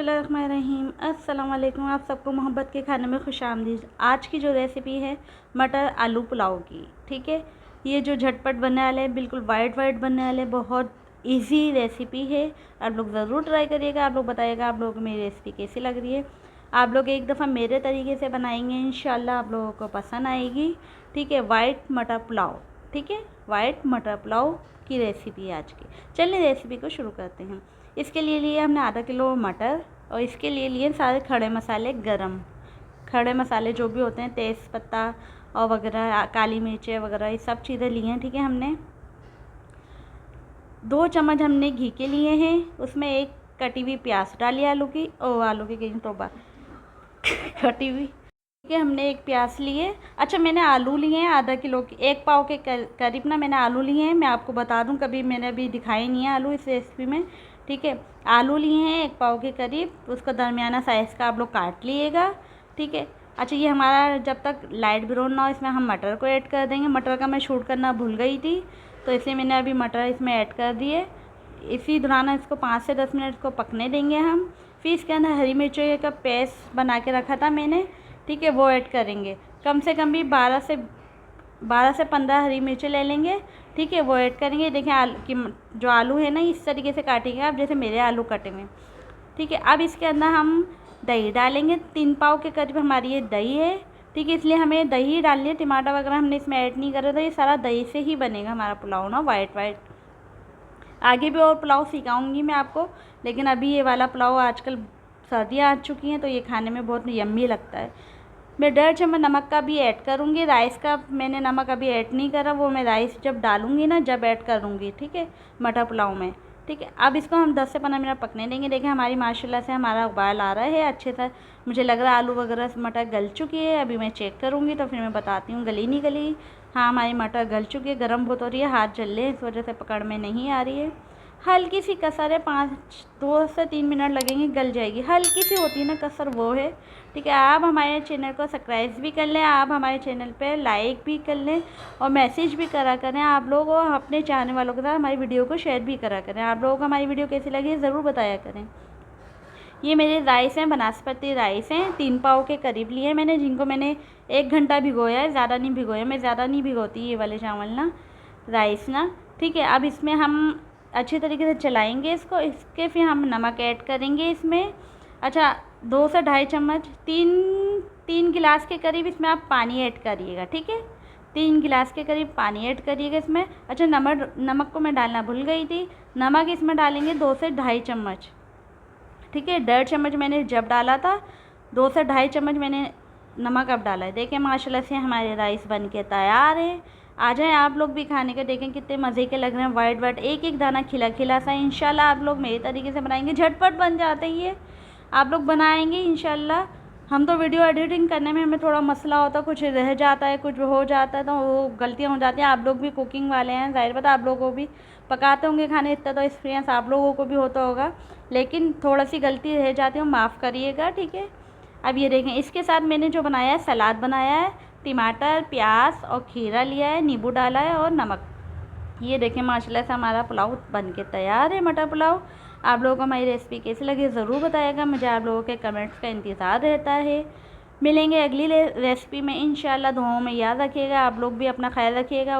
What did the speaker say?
बिस्मिल्लाहिर्रहमानिर्रहीम। अस्सलाम वालेकुम। आप सबको मोहब्बत के खाने में खुशामदीद। आज की जो रेसिपी है मटर आलू पुलाव की, ठीक है। ये जो झटपट बनने वाले हैं, बिल्कुल वाइट बनने वाले, बहुत इजी रेसिपी है। आप लोग ज़रूर ट्राई करिएगा। आप लोग बताइएगा आप लोगों को मेरी रेसिपी कैसी लग रही है। आप लोग एक दफ़ा मेरे तरीके से बनाएंगे, इंशाल्लाह आप लोगों को पसंद आएगी, ठीक है। वाइट मटर पुलाव, ठीक है। वाइट मटर पुलाव की रेसिपी आज की। चलिए रेसिपी को शुरू करते हैं। इसके लिए लिए हमने आधा किलो मटर और इसके लिए लिए सारे खड़े मसाले गरम। खड़े मसाले जो भी होते हैं, तेज़ पत्ता और वगैरह, काली मिर्चें वगैरह, ये सब चीज़ें लिए हैं, ठीक है। हमने 2 चम्मच हमने घी के लिए हैं। उसमें एक कटी हुई प्याज डाली आलू की, आलू की कहीं तो कटी हुई, ठीक है। हमने एक प्याज लिए। अच्छा, मैंने आलू लिए हैं आधा किलो की, 1 पाव के करीब ना मैंने आलू लिए हैं। मैं आपको बता दूं, कभी मैंने अभी दिखाई नहीं है आलू इस रेसिपी में, ठीक है। आलू लिए हैं 1 पाव के करीब, उसका दरमियाना साइज़ का आप लोग काट लिएगा, ठीक है। अच्छा, ये हमारा जब तक लाइट ब्राउन ना हो, इसमें हम मटर को ऐड कर देंगे। मटर का मैं शूट करना भूल गई थी, तो इसलिए मैंने अभी मटर इसमें ऐड कर दिए। इसी दौरान इसको 5 से 10 मिनट को पकने देंगे हम। फिर इसके अंदर हरी मिर्चों का पेस्ट बना के रखा था मैंने, ठीक है, वो ऐड करेंगे। कम से कम भी 12 से 15 हरी मिर्चें ले लेंगे, ठीक है, वो ऐड करेंगे। देखिए जो आलू है ना, इस तरीके से काटेंगे आप, जैसे मेरे आलू कटे हुए, ठीक है। अब इसके अंदर हम दही डालेंगे। 3 पाव के करीब हमारी ये दही है, ठीक है, इसलिए हमें दही डालनी है। टमाटर वगैरह हमने इसमें ऐड नहीं करा था, ये सारा दही से ही बनेगा हमारा पुलाव ना, वाइट। आगे भी और पुलाव सिखाऊंगी मैं आपको, लेकिन अभी ये वाला पुलाव, आजकल सर्दियाँ आ चुकी हैं तो ये खाने में बहुत यम्मी लगता है। मैं 1.5 चम्मच नमक का भी ऐड करूँगी। राइस का मैंने नमक अभी ऐड नहीं करा, वो मैं राइस जब डालूँगी ना, जब ऐड करूँगी, ठीक है, मटर पुलाव में, ठीक है। अब इसको हम 10 से 15 मिनट पकने देंगे। देखें हमारी माशाल्लाह से हमारा उबाल आ रहा है अच्छे से। मुझे लग रहा है आलू वगैरह मटर गल चुकी है। अभी मैं चेक करूँगी तो फिर मैं बताती हूँ गली नहीं गली। हाँ, हमारी मटर गल चुकी है। गर्म बहुत हो रही है, हाथ जल रहे हैं, इस वजह से पकड़ में नहीं आ रही है। हल्की सी कसर है, 2 से 3 मिनट लगेंगे, गल जाएगी। हल्की सी होती है ना कसर, वो है, ठीक है। आप हमारे चैनल को सब्सक्राइब भी कर लें, आप हमारे चैनल पे लाइक भी कर लें और मैसेज भी करा करें। आप लोग अपने चाहने वालों के साथ हमारी वीडियो को शेयर भी करा करें। आप लोगों को हमारी वीडियो कैसी लगी ज़रूर बताया करें। ये मेरे राइस हैं, बनास्पति राइस हैं, 3 पाव के करीब लिए मैंने, जिनको मैंने 1 घंटा भिगोया है, ज़्यादा नहीं भिगोया। मैं ज़्यादा नहीं भिगोती ये वाले चावल ना, राइस ना, ठीक है। अब इसमें हम अच्छी तरीके से चलाएंगे इसको। इसके फिर हम नमक ऐड करेंगे इसमें। अच्छा, 2 से 2.5 चम्मच, 3 गिलास के करीब इसमें आप पानी ऐड करिएगा, ठीक है। 3 गिलास के करीब पानी ऐड करिएगा इसमें। अच्छा, नमक को मैं डालना भूल गई थी। नमक इसमें डालेंगे 2 से 2.5 चम्मच, ठीक है। 1.5 चम्मच मैंने जब डाला था, 2 से 2.5 चम्मच मैंने नमक अब डाला है। देखें माशाल्लाह से हमारे राइस बन के तैयार है। आ जाएँ आप लोग भी खाने के, देखें कितने मज़े के लग रहे हैं, वाइट एक एक दाना खिला सा। इंशाल्लाह आप लोग मेरे तरीके से बनाएंगे, झटपट बन जाते हैं ये। आप लोग बनाएंगे इंशाल्लाह। हम तो वीडियो एडिटिंग करने में हमें थोड़ा मसला होता है, कुछ रह जाता है, कुछ हो जाता है, तो वो गलतियाँ हो जाती हैं। आप लोग भी कुकिंग वाले हैं, ज़ाहिर बात आप लोगों को भी पकाते होंगे खाने, इतना तो एक्सपीरियंस आप लोगों को भी होता होगा, लेकिन थोड़ा सी गलती रह जाती है, माफ़ करिएगा, ठीक है। अब ये देखें, इसके साथ मैंने जो बनाया है, सलाद बनाया है, टमाटर, प्याज और खीरा लिया है, नींबू डाला है और नमक। ये देखें माशाल्लाह से हमारा पुलाव बन के तैयार है, मटर पुलाव। आप लोगों को हमारी रेसिपी कैसी लगी ज़रूर बताइएगा। मुझे आप लोगों के कमेंट्स का इंतज़ार रहता है। मिलेंगे अगली रेसिपी में इंशाल्लाह। दुआओं में याद रखिएगा। आप लोग भी अपना ख्याल रखिएगा।